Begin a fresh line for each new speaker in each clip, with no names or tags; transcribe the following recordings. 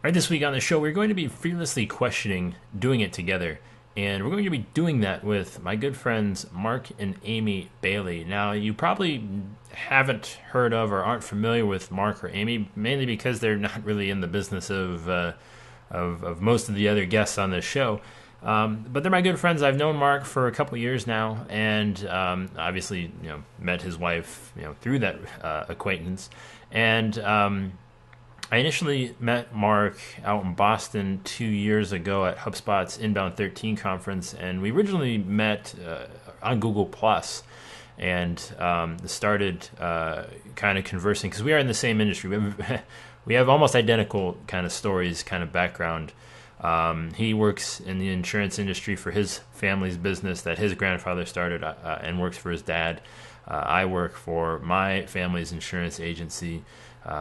Right, this week on the show, we're going to be fearlessly questioning doing it together. And we're going to be doing that with my good friends Mark and Amy Bailey. Now, you probably haven't heard of or aren't familiar with Mark or Amy, mainly because they're not really in the business of most of the other guests on this show. But they're my good friends. I've known Mark for a couple years now, and obviously, met his wife, through that acquaintance. And I initially met Mark out in Boston 2 years ago at HubSpot's Inbound 13 conference, and we originally met on Google Plus, and started kind of conversing because we are in the same industry. We have almost identical kind of stories, kind of background. He works in the insurance industry for his family's business that his grandfather started, and works for his dad. I work for my family's insurance agency,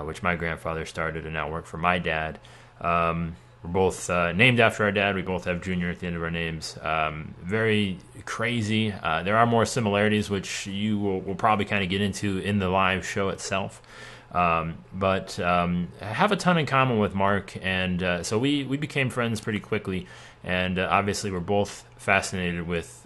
which my grandfather started, and now work for my dad. We're both named after our dad. We both have Junior at the end of our names. Very crazy. There are more similarities, which you will probably kind of get into in the live show itself. But have a ton in common with Mark, and so we became friends pretty quickly. And obviously, we're both fascinated with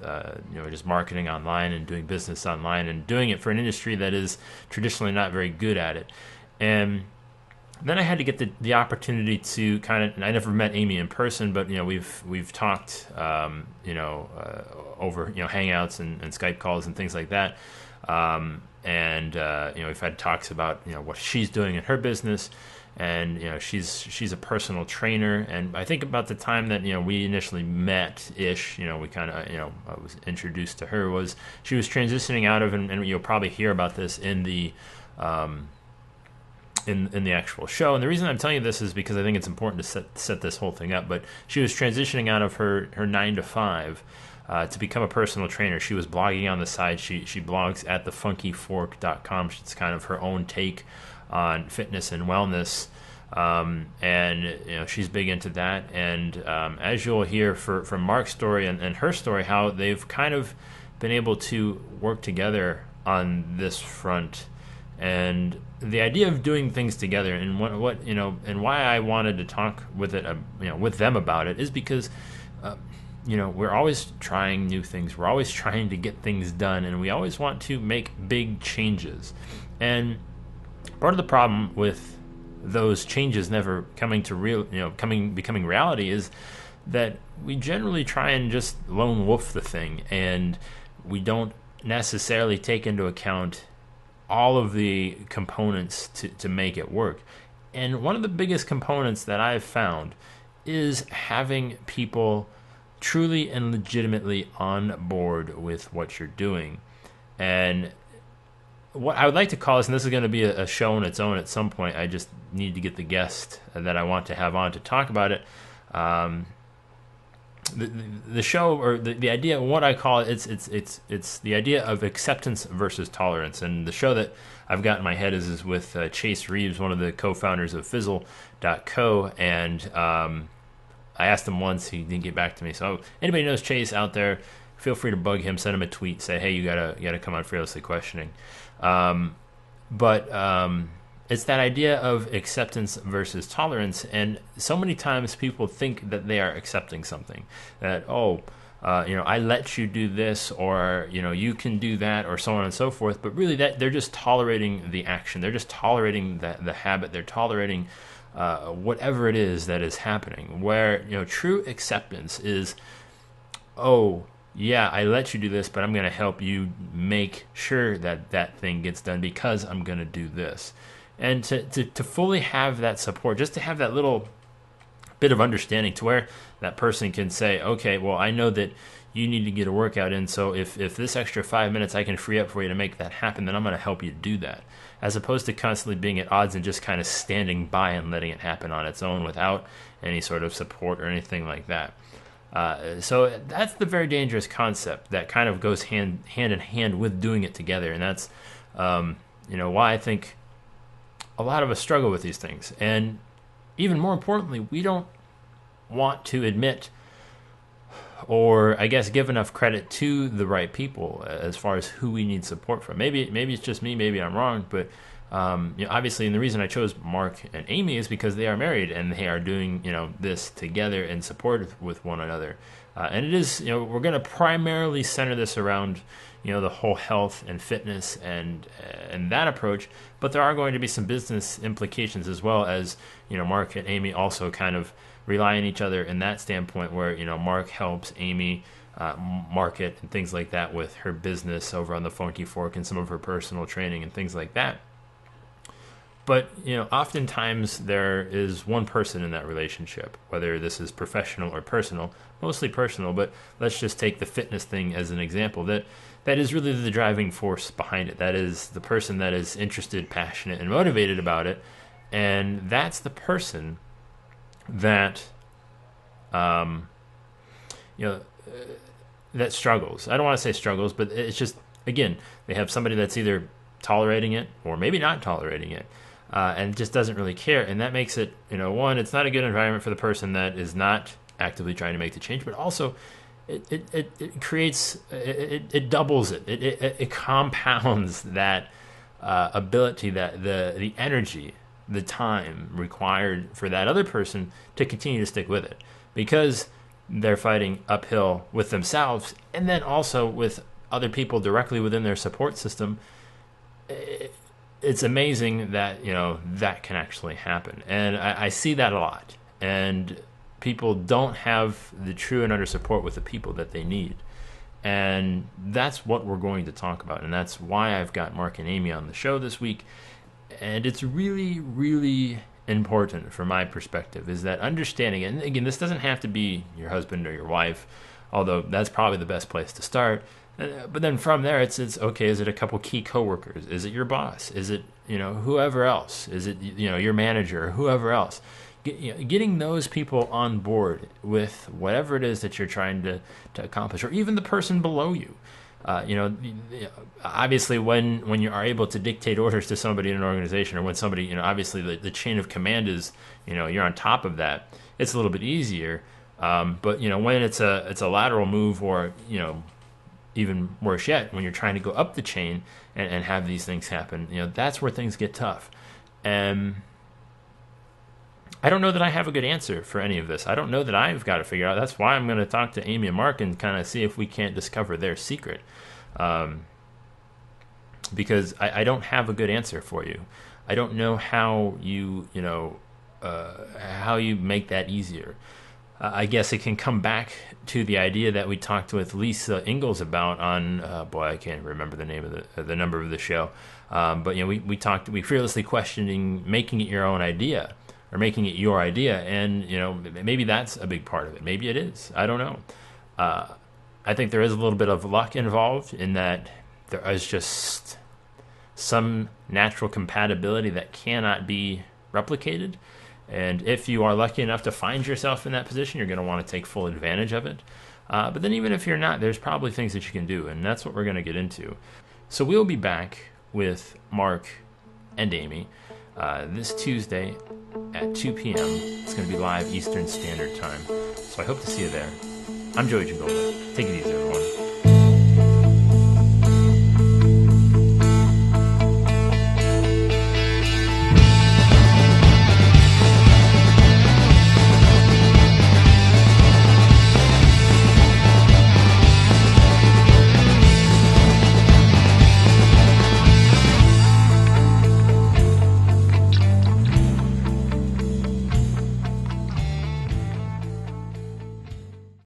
just marketing online and doing business online, and doing it for an industry that is traditionally not very good at it. And then I had to get the opportunity to I never met Amy in person, but we've talked over Hangouts and Skype calls and things like that. And we've had talks about what she's doing in her business, and she's a personal trainer. And I think about the time that we initially met ish, we kind of I was introduced to her, was she was transitioning out of, and you'll probably hear about this in the in the actual show. And the reason I'm telling you this is because I think it's important to set this whole thing up. But she was transitioning out of her 9 to 5 to become a personal trainer. She was blogging on the side. She blogs at thefunkyfork.com. It's kind of her own take on fitness and wellness. And she's big into that. And as you'll hear from Mark's story and her story, how they've kind of been able to work together on this front. And the idea of doing things together, and what and why I wanted to talk with them about it, is because we're always trying new things. We're always trying to get things done, and we always want to make big changes. And part of the problem with those changes never coming to becoming reality is that we generally try and just lone wolf the thing, and we don't necessarily take into account all of the components to make it work. And one of the biggest components that I've found is having people truly and legitimately on board with what you're doing. And what I would like to call this, and this is going to be a show on its own at some point, I just need to get the guest that I want to have on to talk about it. The show, or the idea, what I call it, it's the idea of acceptance versus tolerance. And the show that I've got in my head is with Chase Reeves, one of the co-founders of Fizzle.co. And I asked him once, he didn't get back to me. So anybody knows Chase out there, feel free to bug him, send him a tweet, say, hey, you gotta come on Fearlessly Questioning. But it's that idea of acceptance versus tolerance. And so many times people think that they are accepting something, that I let you do this, or you can do that, or so on and so forth. But really, that they're just tolerating the action. They're just tolerating the habit. They're tolerating whatever it is that is happening. Where true acceptance is, yeah, I let you do this, but I'm going to help you make sure that thing gets done because I'm going to do this. And to fully have that support, just to have that little bit of understanding to where that person can say, okay, well, I know that you need to get a workout in, so if this extra 5 minutes I can free up for you to make that happen, then I'm going to help you do that. As opposed to constantly being at odds and just kind of standing by and letting it happen on its own without any sort of support or anything like that. So that's the very dangerous concept that kind of goes hand in hand with doing it together. And that's why I think a lot of us struggle with these things. And even more importantly, we don't want to admit, or I guess give enough credit to the right people as far as who we need support from. Maybe it's just me, maybe I'm wrong, but Obviously, and the reason I chose Mark and Amy is because they are married and they are doing, this together in support with one another. And it is, we're going to primarily center this around, the whole health and fitness and that approach. But there are going to be some business implications as well, as, Mark and Amy also kind of rely on each other in that standpoint where, Mark helps Amy market and things like that with her business over on the Funky Fork and some of her personal training and things like that. But, oftentimes there is one person in that relationship, whether this is professional or personal, mostly personal, but let's just take the fitness thing as an example, that is really the driving force behind it. That is the person that is interested, passionate, and motivated about it. And that's the person that, that struggles. I don't want to say struggles, but it's just, again, they have somebody that's either tolerating it or maybe not tolerating it. And just doesn't really care. And that makes it, one, it's not a good environment for the person that is not actively trying to make the change, but also it creates, it doubles it. It compounds that ability, that the energy, the time required for that other person to continue to stick with it, because they're fighting uphill with themselves and then also with other people directly within their support system. It's amazing that, that can actually happen. And I see that a lot. And people don't have the true and utter support with the people that they need. And that's what we're going to talk about. And that's why I've got Mark and Amy on the show this week. And it's really, really important from my perspective, is that understanding. And again, this doesn't have to be your husband or your wife, although that's probably the best place to start. But then from there, it's okay. Is it a couple key coworkers? Is it your boss? Is it whoever else? Is it your manager or whoever else? Getting those people on board with whatever it is that you're trying to accomplish, or even the person below you. Obviously, when you are able to dictate orders to somebody in an organization, or when somebody, obviously the chain of command is, you're on top of that, it's a little bit easier. But when it's a lateral move, or even worse yet, when you're trying to go up the chain and have these things happen, that's where things get tough. And I don't know that I have a good answer for any of this. I don't know that I've got to figure out. That's why I'm going to talk to Amy and Mark and kind of see if we can't discover their secret. Because I don't have a good answer for you. I don't know how you make that easier. I guess it can come back to the idea that we talked with Lisa Ingalls about on, I can't remember the name of the number of the show. But we fearlessly questioning making it your own idea, or making it your idea. And, maybe that's a big part of it. Maybe it is. I don't know. I think there is a little bit of luck involved in that there is just some natural compatibility that cannot be replicated. And if you are lucky enough to find yourself in that position, you're going to want to take full advantage of it. But then even if you're not, there's probably things that you can do, and that's what we're going to get into. So we'll be back with Mark and Amy this Tuesday at 2 p.m. It's going to be live Eastern Standard Time. So I hope to see you there. I'm Joey Gigola. Take it easy, everyone.